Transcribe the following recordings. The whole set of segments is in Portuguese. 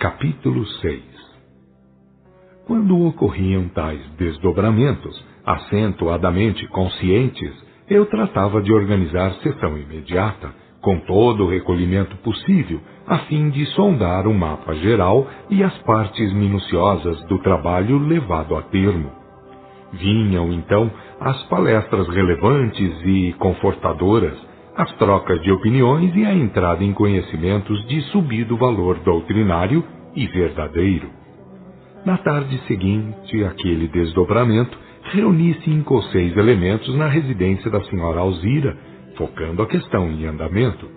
Capítulo 6. Quando ocorriam tais desdobramentos, acentuadamente conscientes, eu tratava de organizar sessão imediata, com todo o recolhimento possível, a fim de sondar o mapa geral e as partes minuciosas do trabalho levado a termo. Vinham, então, as palestras relevantes e confortadoras, as trocas de opiniões e a entrada em conhecimentos de subido valor doutrinário e verdadeiro. Na tarde seguinte àquele desdobramento, reuni 5 ou 6 elementos na residência da senhora Alzira, focando a questão em andamento.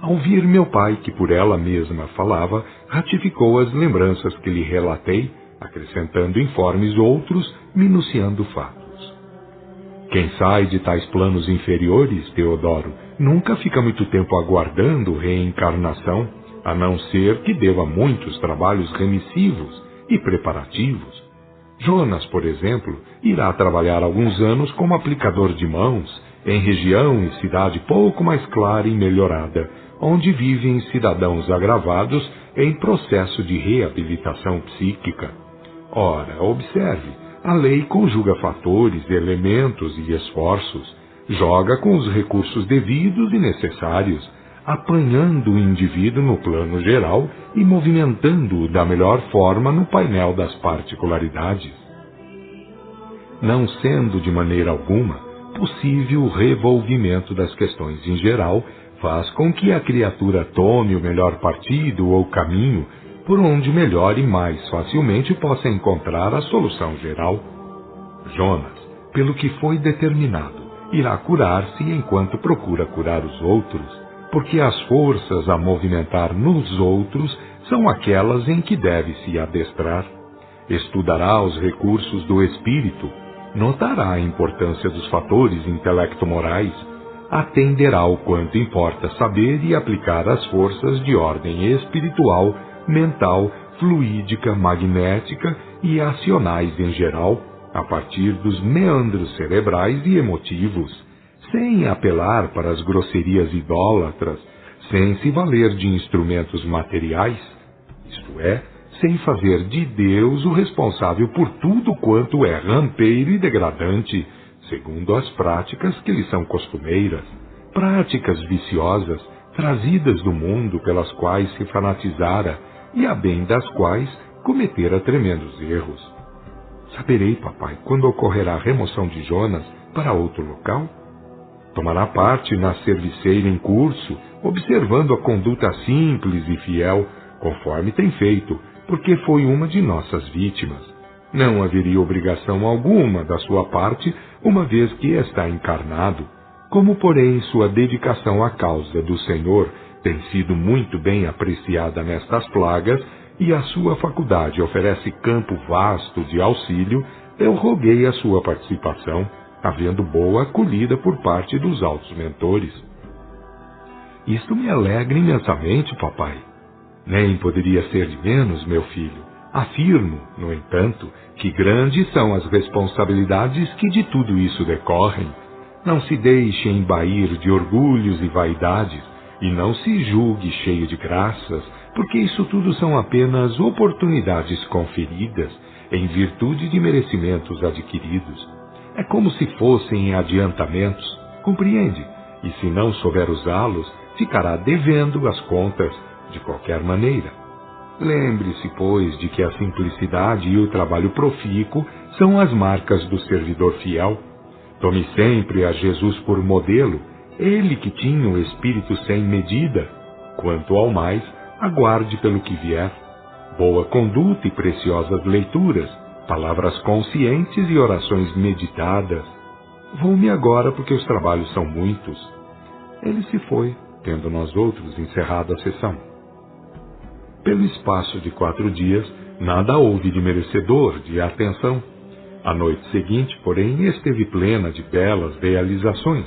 Ao ouvir meu pai, que por ela mesma falava, ratificou as lembranças que lhe relatei, acrescentando informes outros, minuciando fatos. Quem sai de tais planos inferiores, Teodoro, nunca fica muito tempo aguardando reencarnação, a não ser que deva muitos trabalhos remissivos e preparativos. Jonas, por exemplo, irá trabalhar alguns anos como aplicador de mãos, em região e cidade pouco mais clara e melhorada, onde vivem cidadãos agravados em processo de reabilitação psíquica. Ora, observe, a lei conjuga fatores, elementos e esforços, joga com os recursos devidos e necessários, apanhando o indivíduo no plano geral e movimentando-o da melhor forma no painel das particularidades. Não sendo de maneira alguma possível o revolvimento das questões em geral, faz com que a criatura tome o melhor partido ou caminho por onde melhor e mais facilmente possa encontrar a solução geral. Jonas, pelo que foi determinado, irá curar-se enquanto procura curar os outros, porque as forças a movimentar nos outros são aquelas em que deve se adestrar. Estudará os recursos do espírito, notará a importância dos fatores intelecto-morais, atenderá o quanto importa saber e aplicar as forças de ordem espiritual, mental, fluídica, magnética e acionais em geral, a partir dos meandros cerebrais e emotivos, sem apelar para as grosserias idólatras, sem se valer de instrumentos materiais, isto é, sem fazer de Deus o responsável por tudo quanto é rampeiro e degradante, segundo as práticas que lhe são costumeiras, práticas viciosas, trazidas do mundo pelas quais se fanatizara e a bem das quais cometera tremendos erros. Saberei, papai, quando ocorrerá a remoção de Jonas para outro local? Tomará parte na serviceira em curso, observando a conduta simples e fiel, conforme tem feito, porque foi uma de nossas vítimas. Não haveria obrigação alguma da sua parte, uma vez que está encarnado. Como, porém, sua dedicação à causa do Senhor tem sido muito bem apreciada nestas plagas, e a sua faculdade oferece campo vasto de auxílio, eu roguei a sua participação, havendo boa acolhida por parte dos altos mentores. Isto me alegra imensamente, papai. Nem poderia ser de menos, meu filho. Afirmo, no entanto, que grandes são as responsabilidades que de tudo isso decorrem. Não se deixe embair de orgulhos e vaidades, e não se julgue cheio de graças, porque isso tudo são apenas oportunidades conferidas em virtude de merecimentos adquiridos. É como se fossem adiantamentos, compreende? E se não souber usá-los, ficará devendo as contas de qualquer maneira. Lembre-se, pois, de que a simplicidade e o trabalho profícuo são as marcas do servidor fiel. Tome sempre a Jesus por modelo, ele que tinha o espírito sem medida. Quanto ao mais, aguarde pelo que vier. Boa conduta e preciosas leituras, palavras conscientes e orações meditadas. Vou-me agora porque os trabalhos são muitos. Ele se foi, tendo nós outros encerrado a sessão. Pelo espaço de 4 dias, nada houve de merecedor de atenção. A noite seguinte, porém, esteve plena de belas realizações.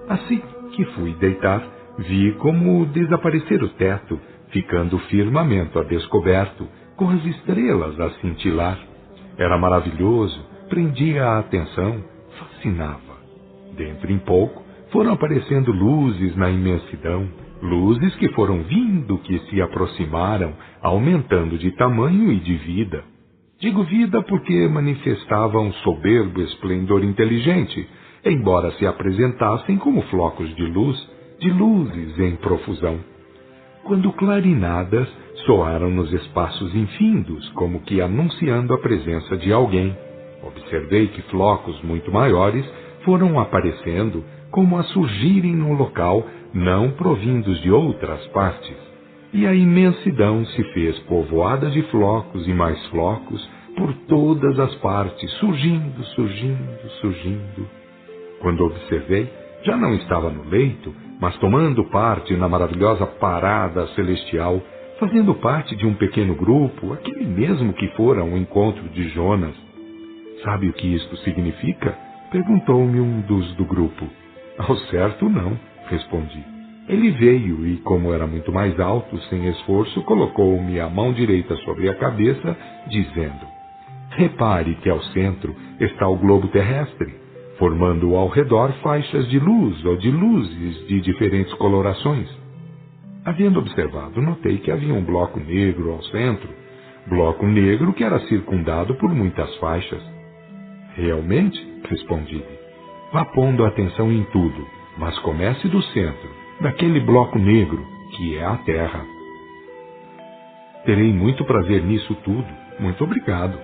Assim que fui deitar, vi como desaparecer o teto, ficando o firmamento a descoberto, com as estrelas a cintilar. Era maravilhoso, prendia a atenção, fascinava. Dentro em pouco, foram aparecendo luzes na imensidão, Luzes que foram vindo, que se aproximaram, aumentando de tamanho e de vida. Digo vida porque manifestavam soberbo esplendor inteligente, embora se apresentassem como flocos de luzes em profusão. Quando clarinadas soaram nos espaços infindos, como que anunciando a presença de alguém. Observei que flocos muito maiores foram aparecendo, como a surgirem no local, não provindos de outras partes. E a imensidão se fez povoada de flocos e mais flocos por todas as partes, surgindo. Quando observei, já não estava no leito, mas tomando parte na maravilhosa parada celestial, fazendo parte de um pequeno grupo, aquele mesmo que fora ao encontro de Jonas. Sabe o que isto significa? Perguntou-me um dos do grupo. Ao certo, não, respondi. Ele veio e, como era muito mais alto, sem esforço, colocou-me a mão direita sobre a cabeça, dizendo: repare que ao centro está o globo terrestre, formando ao redor faixas de luz ou de luzes de diferentes colorações. Havendo observado, notei que havia um bloco negro ao centro, bloco negro que era circundado por muitas faixas. Realmente, respondi-lhe, vá pondo atenção em tudo, mas comece do centro, daquele bloco negro, que é a Terra. Terei muito prazer nisso tudo, muito obrigado.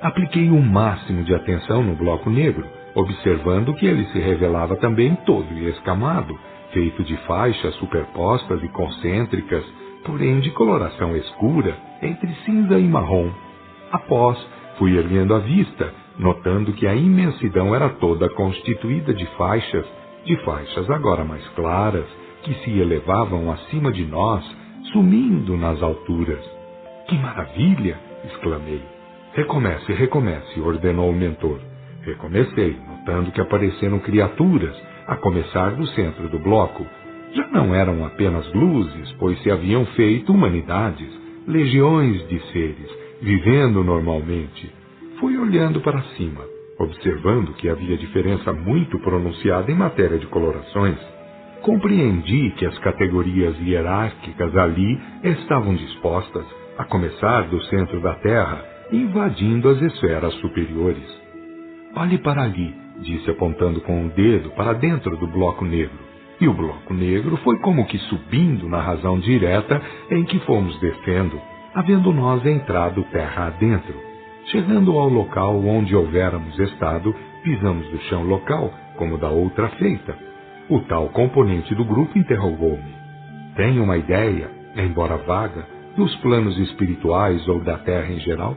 Apliquei o máximo de atenção no bloco negro, observando que ele se revelava também todo escamado, feito de faixas superpostas e concêntricas, porém de coloração escura, entre cinza e marrom. Após, fui erguendo a vista, notando que a imensidão era toda constituída de faixas agora mais claras, que se elevavam acima de nós, sumindo nas alturas. Que maravilha! Exclamei. Recomece, ordenou o mentor. Recomecei, notando que apareceram criaturas, a começar do centro do bloco. Já não eram apenas luzes, pois se haviam feito humanidades, legiões de seres, vivendo normalmente. Fui olhando para cima, observando que havia diferença muito pronunciada em matéria de colorações. Compreendi que as categorias hierárquicas ali estavam dispostas, a começar do centro da Terra, invadindo as esferas superiores. Olhe para ali, disse apontando com o dedo para dentro do bloco negro. E o bloco negro foi como que subindo na razão direta em que fomos descendo, havendo nós entrado terra adentro. Chegando ao local onde houvéramos estado, pisamos do chão local, como da outra feita. O tal componente do grupo interrogou-me. Tem uma ideia, embora vaga, dos planos espirituais ou da Terra em geral?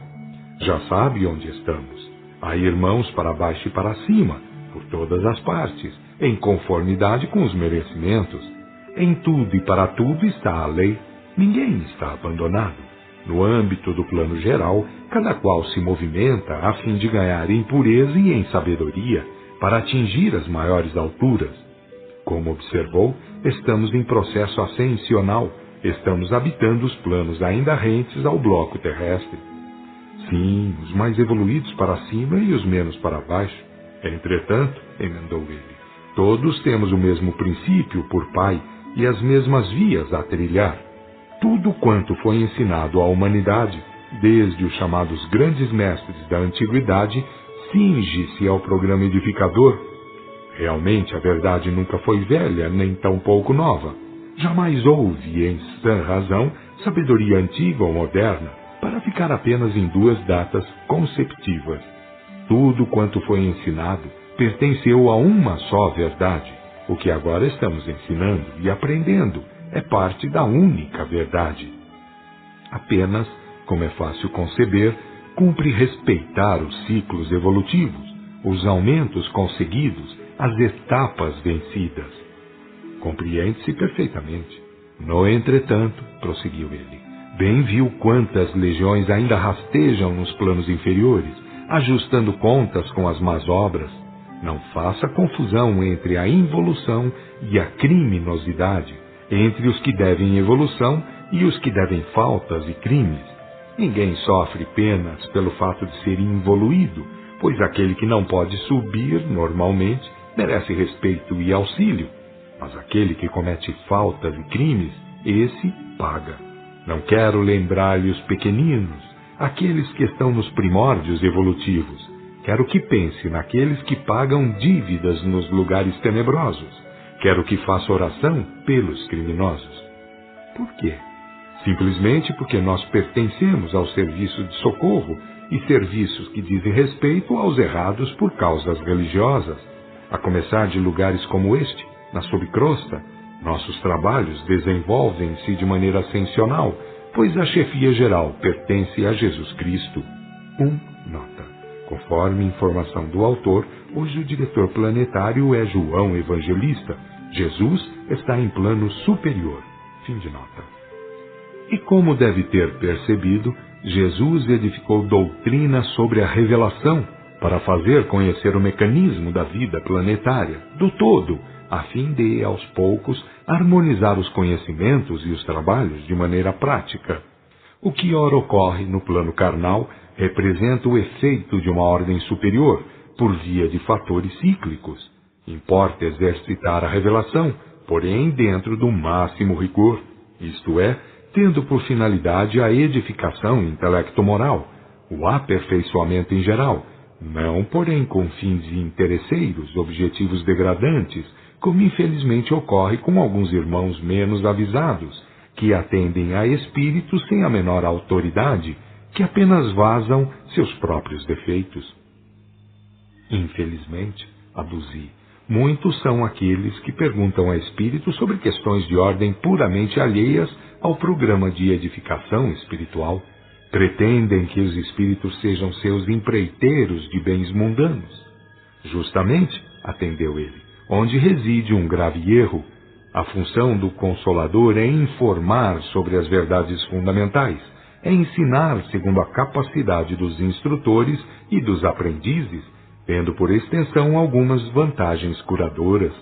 Já sabe onde estamos. Há irmãos para baixo e para cima, por todas as partes, em conformidade com os merecimentos. Em tudo e para tudo está a lei. Ninguém está abandonado. No âmbito do plano geral, cada qual se movimenta a fim de ganhar em pureza e em sabedoria, para atingir as maiores alturas. Como observou, estamos em processo ascensional, estamos habitando os planos ainda rentes ao bloco terrestre. Sim, os mais evoluídos para cima e os menos para baixo. Entretanto, emendou ele, todos temos o mesmo princípio por pai e as mesmas vias a trilhar. Tudo quanto foi ensinado à humanidade, desde os chamados grandes mestres da antiguidade, cinge-se ao programa edificador. Realmente a verdade nunca foi velha, nem tampouco nova. Jamais houve, em sã razão, sabedoria antiga ou moderna, para ficar apenas em duas datas conceptivas. Tudo quanto foi ensinado pertenceu a uma só verdade. O que agora estamos ensinando e aprendendo é parte da única verdade. Apenas, como é fácil conceber, cumpre respeitar os ciclos evolutivos, os aumentos conseguidos, as etapas vencidas. Compreende-se perfeitamente. No entretanto, prosseguiu ele, bem viu quantas legiões ainda rastejam nos planos inferiores, ajustando contas com as más obras. Não faça confusão entre a involução e a criminosidade, entre os que devem evolução e os que devem faltas e crimes. Ninguém sofre penas pelo fato de ser involuído, pois aquele que não pode subir normalmente merece respeito e auxílio. Mas aquele que comete faltas e crimes, esse paga. Não quero lembrar-lhe os pequeninos, aqueles que estão nos primórdios evolutivos. Quero que pense naqueles que pagam dívidas nos lugares tenebrosos. Quero que faça oração pelos criminosos. Por quê? Simplesmente porque nós pertencemos ao serviço de socorro e serviços que dizem respeito aos errados por causas religiosas, a começar de lugares como este, na subcrosta. Nossos trabalhos desenvolvem-se de maneira ascensional, pois a chefia geral pertence a Jesus Cristo. Nota. Conforme informação do autor, hoje o diretor planetário é João Evangelista. Jesus está em plano superior. Fim de nota. E como deve ter percebido, Jesus edificou doutrina sobre a revelação para fazer conhecer o mecanismo da vida planetária, do todo, a fim de, aos poucos, harmonizar os conhecimentos e os trabalhos de maneira prática. O que ora ocorre no plano carnal representa o efeito de uma ordem superior, por via de fatores cíclicos. Importa exercitar a revelação, porém dentro do máximo rigor, isto é, tendo por finalidade a edificação intelecto-moral, o aperfeiçoamento em geral, não, porém, com fins interesseiros, objetivos degradantes, como infelizmente ocorre com alguns irmãos menos avisados, que atendem a espíritos sem a menor autoridade, que apenas vazam seus próprios defeitos. Infelizmente, aduzi, muitos são aqueles que perguntam a espíritos sobre questões de ordem puramente alheias ao programa de edificação espiritual. Pretendem que os espíritos sejam seus empreiteiros de bens mundanos. Justamente, atendeu ele, onde reside um grave erro. A função do Consolador é informar sobre as verdades fundamentais, é ensinar segundo a capacidade dos instrutores e dos aprendizes, tendo por extensão algumas vantagens curadoras.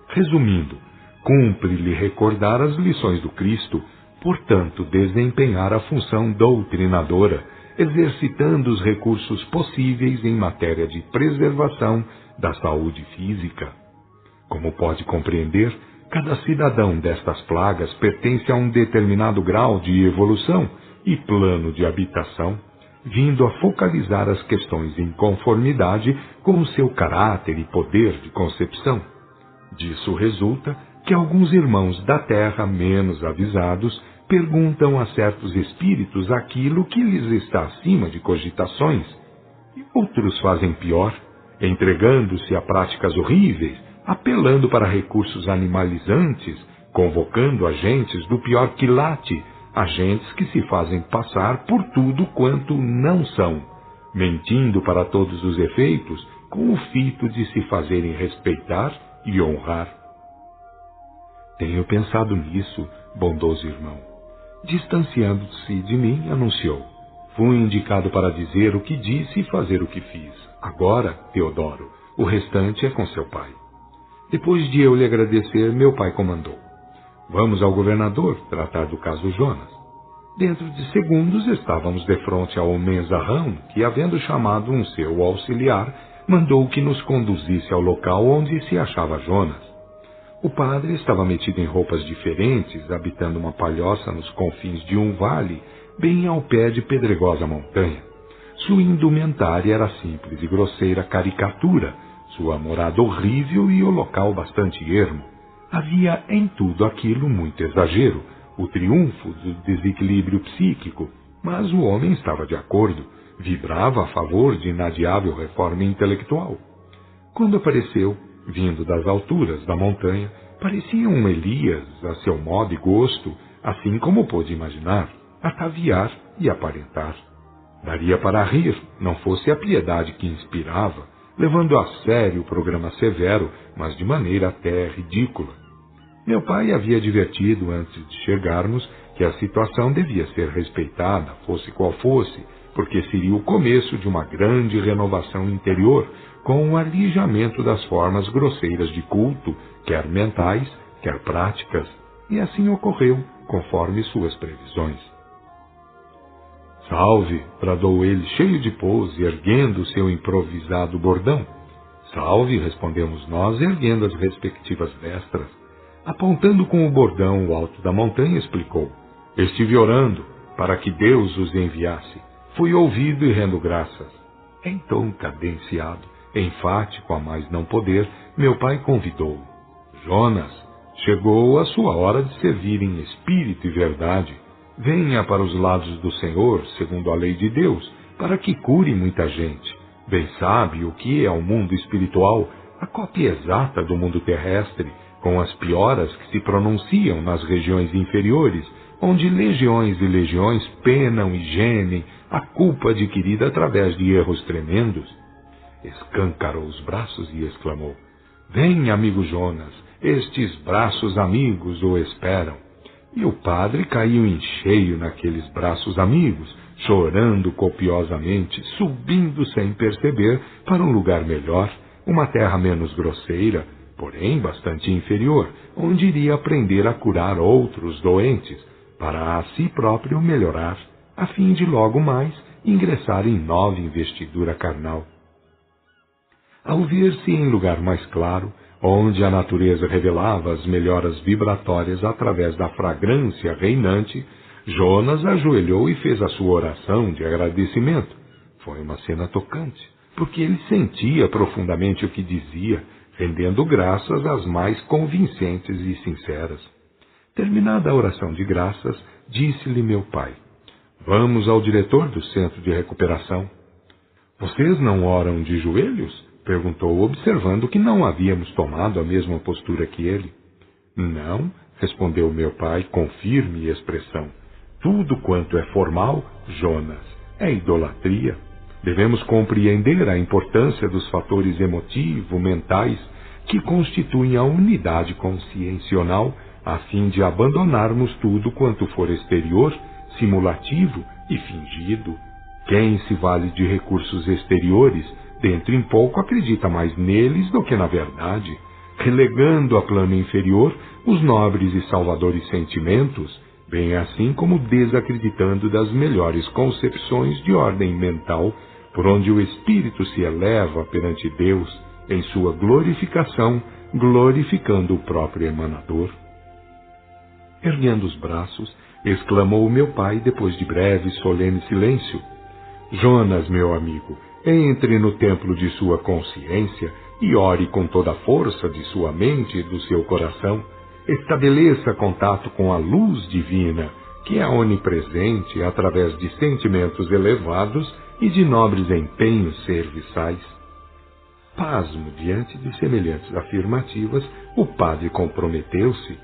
Resumindo, cumpre-lhe recordar as lições do Cristo, portanto, desempenhar a função doutrinadora, exercitando os recursos possíveis em matéria de preservação da saúde física. Como pode compreender, cada cidadão destas plagas pertence a um determinado grau de evolução e plano de habitação, vindo a focalizar as questões em conformidade com o seu caráter e poder de concepção. Disso resulta que alguns irmãos da Terra menos avisados perguntam a certos espíritos aquilo que lhes está acima de cogitações, e outros fazem pior, entregando-se a práticas horríveis, apelando para recursos animalizantes, convocando agentes do pior quilate, agentes que se fazem passar por tudo quanto não são, mentindo para todos os efeitos, com o fito de se fazerem respeitar e honrar. Tenho pensado nisso, bondoso irmão. Distanciando-se de mim, anunciou: fui indicado para dizer o que disse e fazer o que fiz. Agora, Teodoro, o restante é com seu pai. Depois de eu lhe agradecer, meu pai comandou: vamos ao governador tratar do caso Jonas. Dentro de segundos estávamos defronte ao menzarrão, que, havendo chamado um seu auxiliar, mandou que nos conduzisse ao local onde se achava Jonas. O padre estava metido em roupas diferentes, habitando uma palhoça nos confins de um vale, bem ao pé de pedregosa montanha. Sua indumentária era simples e grosseira caricatura, sua morada horrível e o local bastante ermo. Havia em tudo aquilo muito exagero, o triunfo do desequilíbrio psíquico, mas o homem estava de acordo, vibrava a favor de inadiável reforma intelectual. Quando apareceu, vindo das alturas da montanha, parecia um Elias, a seu modo e gosto, assim como pôde imaginar, ataviar e aparentar. Daria para rir, não fosse a piedade que inspirava, levando a sério o programa severo, mas de maneira até ridícula. Meu pai havia advertido antes de chegarmos que a situação devia ser respeitada, fosse qual fosse, porque seria o começo de uma grande renovação interior, com o alijamento das formas grosseiras de culto, quer mentais, quer práticas, e assim ocorreu, conforme suas previsões. Salve, bradou ele, cheio de pose, erguendo o seu improvisado bordão. Salve, respondemos nós, erguendo as respectivas destras. Apontando com o bordão o alto da montanha, explicou: estive orando para que Deus os enviasse. Fui ouvido e rendo graças. Em tom cadenciado, enfático a mais não poder, meu pai convidou: Jonas, chegou a sua hora de servir em espírito e verdade. Venha para os lados do Senhor, segundo a lei de Deus, para que cure muita gente. Bem sabe o que é o mundo espiritual, a cópia exata do mundo terrestre, com as pioras que se pronunciam nas regiões inferiores, onde legiões e legiões penam e gemem a culpa adquirida através de erros tremendos. Escancarou os braços e exclamou: vem, amigo Jonas, estes braços amigos o esperam. E o padre caiu em cheio naqueles braços amigos, chorando copiosamente, subindo sem perceber para um lugar melhor, uma terra menos grosseira, porém bastante inferior, onde iria aprender a curar outros doentes, para a si próprio melhorar, a fim de logo mais ingressar em nova investidura carnal. Ao ver-se em lugar mais claro, onde a natureza revelava as melhoras vibratórias através da fragrância reinante, Jonas ajoelhou e fez a sua oração de agradecimento. Foi uma cena tocante, porque ele sentia profundamente o que dizia, rendendo graças as mais convincentes e sinceras. Terminada a oração de graças, disse-lhe meu pai: vamos ao diretor do centro de recuperação. Vocês não oram de joelhos? Perguntou, observando que não havíamos tomado a mesma postura que ele. Não, respondeu meu pai com firme expressão. Tudo quanto é formal, Jonas, é idolatria. Devemos compreender a importância dos fatores emotivo-mentais que constituem a unidade consciencial, a fim de abandonarmos tudo quanto for exterior, simulativo e fingido. Quem se vale de recursos exteriores, dentro em pouco acredita mais neles do que na verdade, relegando a plano inferior os nobres e salvadores sentimentos, bem assim como desacreditando das melhores concepções de ordem mental, por onde o espírito se eleva perante Deus em sua glorificação, glorificando o próprio emanador. Erguendo os braços, exclamou meu pai depois de breve e solene silêncio: Jonas, meu amigo, entre no templo de sua consciência e ore com toda a força de sua mente e do seu coração. Estabeleça contato com a luz divina, que é onipresente através de sentimentos elevados e de nobres empenhos serviçais. Pasmo diante de semelhantes afirmativas, o padre comprometeu-se.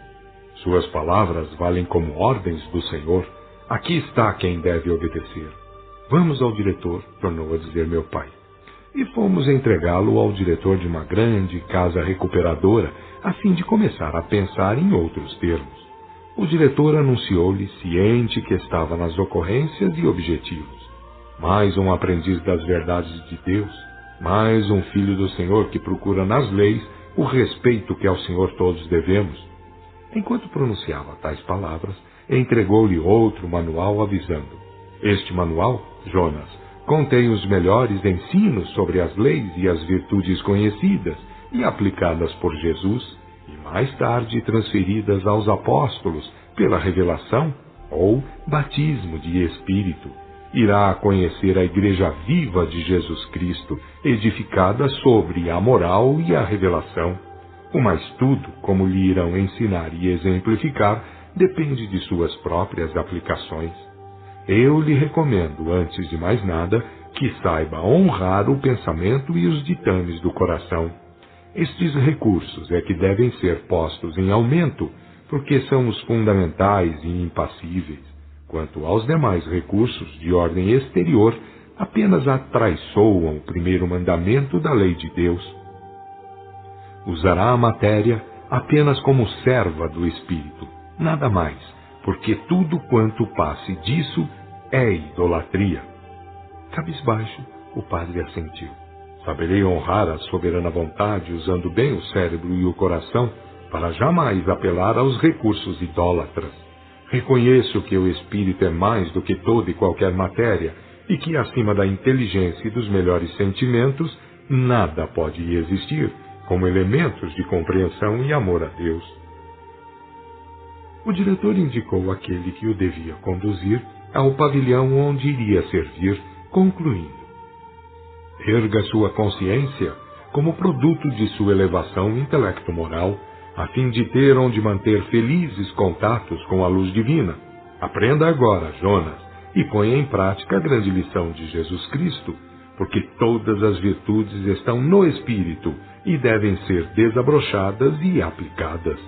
Suas palavras valem como ordens do Senhor. Aqui está quem deve obedecer. Vamos ao diretor, tornou a dizer meu pai. E fomos entregá-lo ao diretor de uma grande casa recuperadora, a fim de começar a pensar em outros termos. O diretor anunciou-lhe, ciente que estava nas ocorrências e objetivos: mais um aprendiz das verdades de Deus, mais um filho do Senhor que procura nas leis o respeito que ao Senhor todos devemos. Enquanto pronunciava tais palavras, entregou-lhe outro manual avisando: este manual, Jonas, contém os melhores ensinos sobre as leis e as virtudes conhecidas e aplicadas por Jesus, e mais tarde transferidas aos apóstolos pela revelação ou batismo de Espírito. Irá conhecer a Igreja viva de Jesus Cristo, edificada sobre a moral e a revelação. O mais tudo, como lhe irão ensinar e exemplificar, depende de suas próprias aplicações. Eu lhe recomendo, antes de mais nada, que saiba honrar o pensamento e os ditames do coração. Estes recursos é que devem ser postos em aumento, porque são os fundamentais e impassíveis. Quanto aos demais recursos de ordem exterior, apenas atraiçoam o primeiro mandamento da lei de Deus. Usará a matéria apenas como serva do espírito, nada mais, porque tudo quanto passe disso é idolatria. Cabisbaixo, o padre assentiu. Saberei honrar a soberana vontade usando bem o cérebro e o coração para jamais apelar aos recursos idólatras. Reconheço que o espírito é mais do que toda e qualquer matéria e que acima da inteligência e dos melhores sentimentos nada pode existir como elementos de compreensão e amor a Deus. O diretor indicou aquele que o devia conduzir ao pavilhão onde iria servir, concluindo: erga sua consciência como produto de sua elevação intelecto-moral, a fim de ter onde manter felizes contatos com a luz divina. Aprenda agora, Jonas, e ponha em prática a grande lição de Jesus Cristo, porque todas as virtudes estão no Espírito e devem ser desabrochadas e aplicadas.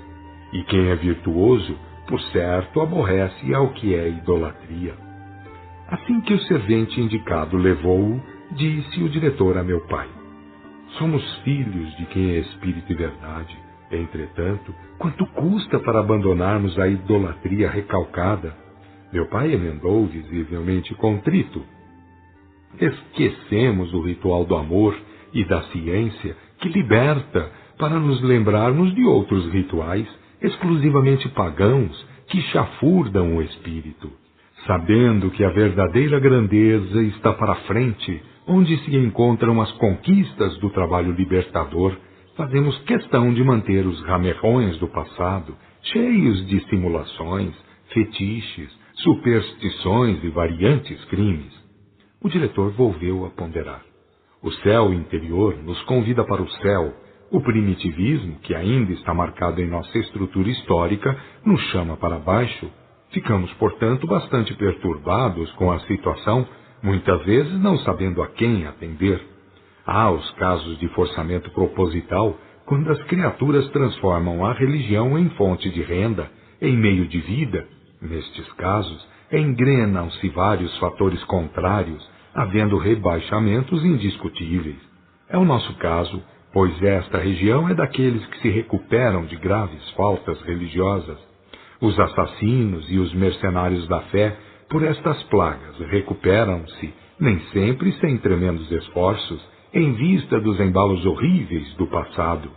E quem é virtuoso, por certo, aborrece ao que é idolatria. Assim que o servente indicado levou-o, disse o diretor a meu pai: somos filhos de quem é Espírito e verdade. Entretanto, quanto custa para abandonarmos a idolatria recalcada? Meu pai emendou visivelmente contrito: esquecemos o ritual do amor e da ciência que liberta para nos lembrarmos de outros rituais exclusivamente pagãos que chafurdam o espírito. Sabendo que a verdadeira grandeza está para frente, onde se encontram as conquistas do trabalho libertador, fazemos questão de manter os ramerrões do passado, cheios de simulações, fetiches, superstições e variantes crimes. O diretor volveu a ponderar. O céu interior nos convida para o céu. O primitivismo, que ainda está marcado em nossa estrutura histórica, nos chama para baixo. Ficamos, portanto, bastante perturbados com a situação, muitas vezes não sabendo a quem atender. Há os casos de forçamento proposital, quando as criaturas transformam a religião em fonte de renda, em meio de vida. Nestes casos, engrenam-se vários fatores contrários, havendo rebaixamentos indiscutíveis. É o nosso caso, pois esta região é daqueles que se recuperam de graves faltas religiosas. Os assassinos e os mercenários da fé, por estas plagas, recuperam-se, nem sempre sem tremendos esforços, em vista dos embalos horríveis do passado.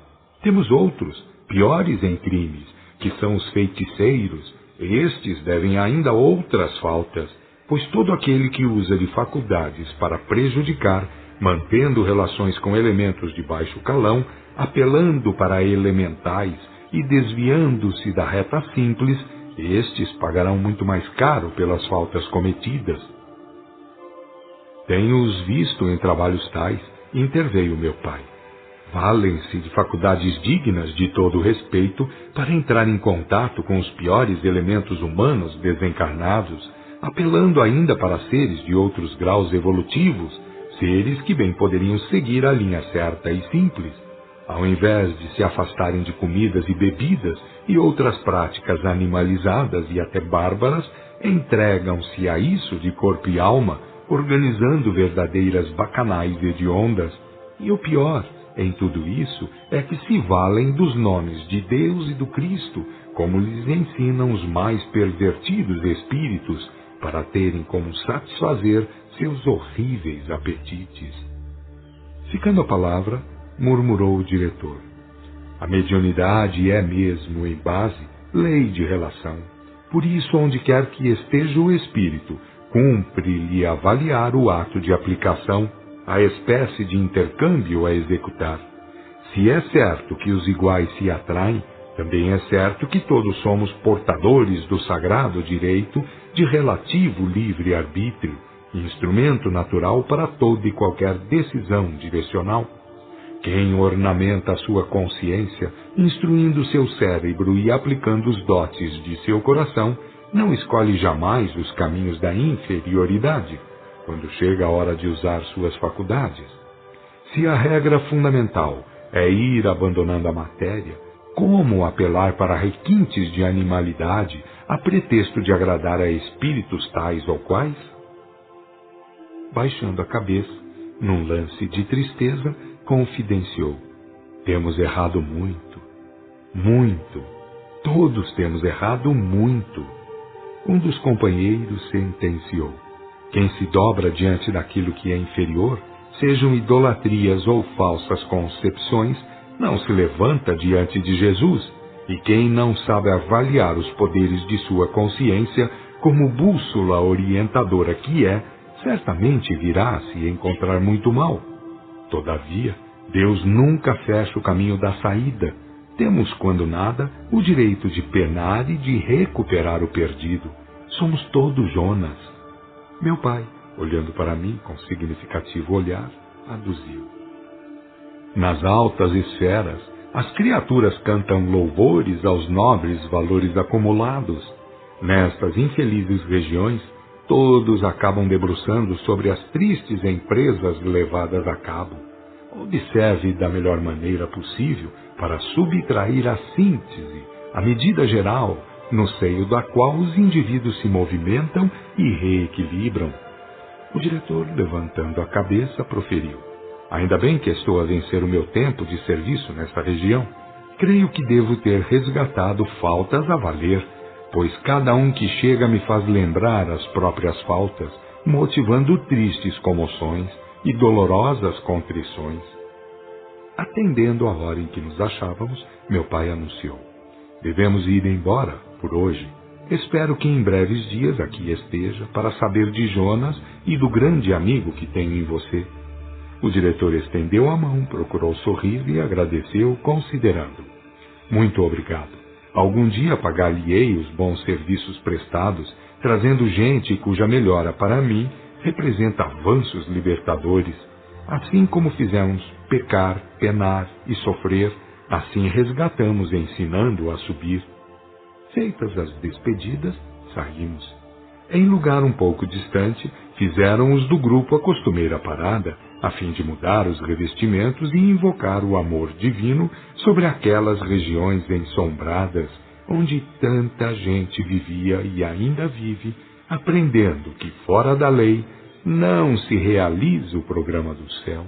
Temos outros, piores em crimes, que são os feiticeiros. Estes devem ainda outras faltas, pois todo aquele que usa de faculdades para prejudicar, mantendo relações com elementos de baixo calão, apelando para elementais e desviando-se da reta simples, estes pagarão muito mais caro pelas faltas cometidas. Tenho-os visto em trabalhos tais, interveio meu pai. Valem-se de faculdades dignas de todo respeito para entrar em contato com os piores elementos humanos desencarnados, apelando ainda para seres de outros graus evolutivos, seres que bem poderiam seguir a linha certa e simples. Ao invés de se afastarem de comidas e bebidas e outras práticas animalizadas e até bárbaras, entregam-se a isso de corpo e alma, organizando verdadeiras bacanais hediondas. E o pior em tudo isso é que se valem dos nomes de Deus e do Cristo, como lhes ensinam os mais pervertidos espíritos, para terem como satisfazer seus horríveis apetites. Ficando a palavra, murmurou o diretor: a mediunidade é mesmo, em base, lei de relação. Por isso, onde quer que esteja o espírito, cumpre-lhe avaliar o ato de aplicação, a espécie de intercâmbio a executar. Se é certo que os iguais se atraem, também é certo que todos somos portadores do sagrado direito de relativo livre-arbítrio, instrumento natural para toda e qualquer decisão direcional. Quem ornamenta a sua consciência, instruindo seu cérebro e aplicando os dotes de seu coração, não escolhe jamais os caminhos da inferioridade, quando chega a hora de usar suas faculdades. Se a regra fundamental é ir abandonando a matéria, como apelar para requintes de animalidade a pretexto de agradar a espíritos tais ou quais? Baixando a cabeça, num lance de tristeza, confidenciou: temos errado muito, muito, todos temos errado muito. Um dos companheiros sentenciou: quem se dobra diante daquilo que é inferior, sejam idolatrias ou falsas concepções, não se levanta diante de Jesus, e quem não sabe avaliar os poderes de sua consciência como bússola orientadora que é, certamente virá a se encontrar muito mal. Todavia, Deus nunca fecha o caminho da saída. Temos, quando nada, o direito de penar e de recuperar o perdido. Somos todos Jonas. Meu pai, olhando para mim com significativo olhar, aduziu. Nas altas esferas, as criaturas cantam louvores aos nobres valores acumulados. Nestas infelizes regiões, todos acabam debruçando sobre as tristes empresas levadas a cabo. Observe da melhor maneira possível para subtrair a síntese, a medida geral, no seio da qual os indivíduos se movimentam e reequilibram. O diretor, levantando a cabeça, proferiu. Ainda bem que estou a vencer o meu tempo de serviço nesta região. Creio que devo ter resgatado faltas a valer, pois cada um que chega me faz lembrar as próprias faltas, motivando tristes comoções e dolorosas contrições. Atendendo à hora em que nos achávamos, meu pai anunciou. Devemos ir embora, por hoje. Espero que em breves dias aqui esteja para saber de Jonas e do grande amigo que tenho em você. O diretor estendeu a mão, procurou sorrir e agradeceu, considerando. Muito obrigado. Algum dia pagar-lhe-ei os bons serviços prestados, trazendo gente cuja melhora para mim representa avanços libertadores. Assim como fizemos pecar, penar e sofrer, assim resgatamos ensinando a subir. Feitas as despedidas, saímos. Em lugar um pouco distante, fizeram os do grupo a costumeira parada, a fim de mudar os revestimentos e invocar o amor divino sobre aquelas regiões ensombradas, onde tanta gente vivia e ainda vive, aprendendo que fora da lei não se realiza o programa do céu.